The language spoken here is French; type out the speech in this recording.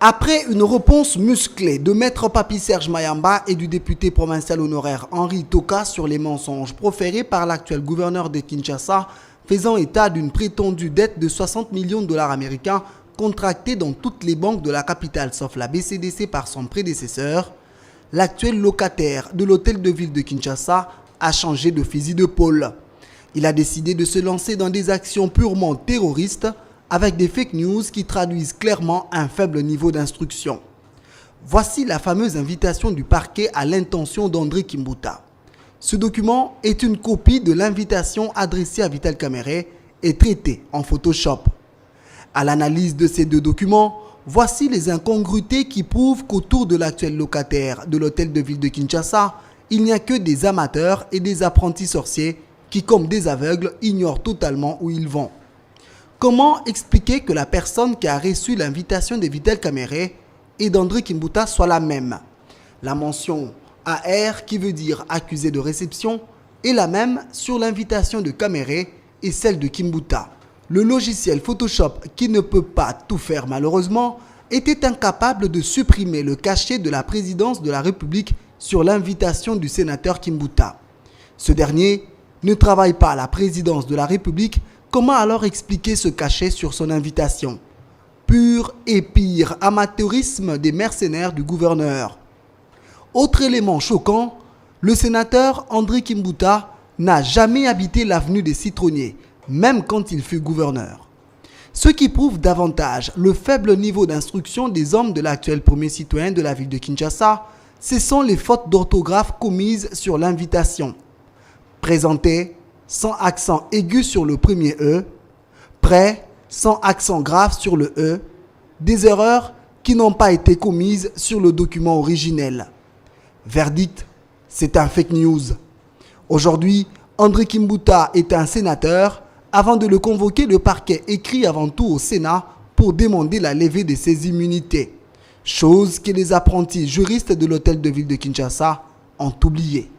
Après une réponse musclée de Maître Papi Serge Mayamba et du député provincial honoraire Henri Toka sur les mensonges proférés par l'actuel gouverneur de Kinshasa, faisant état d'une prétendue dette de 60 millions de dollars américains contractée dans toutes les banques de la capitale sauf la BCDC par son prédécesseur, l'actuel locataire de l'hôtel de ville de Kinshasa a changé de fusil d'épaule. Il a décidé de se lancer dans des actions purement terroristes avec des fake news qui traduisent clairement un faible niveau d'instruction. Voici la fameuse invitation du parquet à l'intention d'André Kimbuta. Ce document est une copie de l'invitation adressée à Vital Kamerhe et traitée en Photoshop. À l'analyse de ces deux documents, voici les incongruités qui prouvent qu'autour de l'actuel locataire de l'hôtel de ville de Kinshasa, il n'y a que des amateurs et des apprentis sorciers qui, comme des aveugles, ignorent totalement où ils vont. Comment expliquer que la personne qui a reçu l'invitation de Vital Kamerhe et d'André Kimbuta soit la même? La mention AR, qui veut dire accusé de réception, est la même sur l'invitation de Kamerhe et celle de Kimbuta. Le logiciel Photoshop, qui ne peut pas tout faire malheureusement, était incapable de supprimer le cachet de la présidence de la République sur l'invitation du sénateur Kimbuta. Ce dernier ne travaille pas à la présidence de la République. Comment alors expliquer ce cachet sur son invitation? Pur et pire amateurisme des mercenaires du gouverneur. Autre élément choquant, le sénateur André Kimbuta n'a jamais habité l'avenue des Citronniers, même quand il fut gouverneur. Ce qui prouve davantage le faible niveau d'instruction des hommes de l'actuel premier citoyen de la ville de Kinshasa, ce sont les fautes d'orthographe commises sur l'invitation. Présentée sans accent aigu sur le premier E, prêt sans accent grave sur le E, des erreurs qui n'ont pas été commises sur le document originel. Verdict, c'est un fake news. Aujourd'hui, André Kimbuta est un sénateur. Avant de le convoquer, le parquet écrit avant tout au Sénat pour demander la levée de ses immunités, chose que les apprentis juristes de l'hôtel de ville de Kinshasa ont oubliée.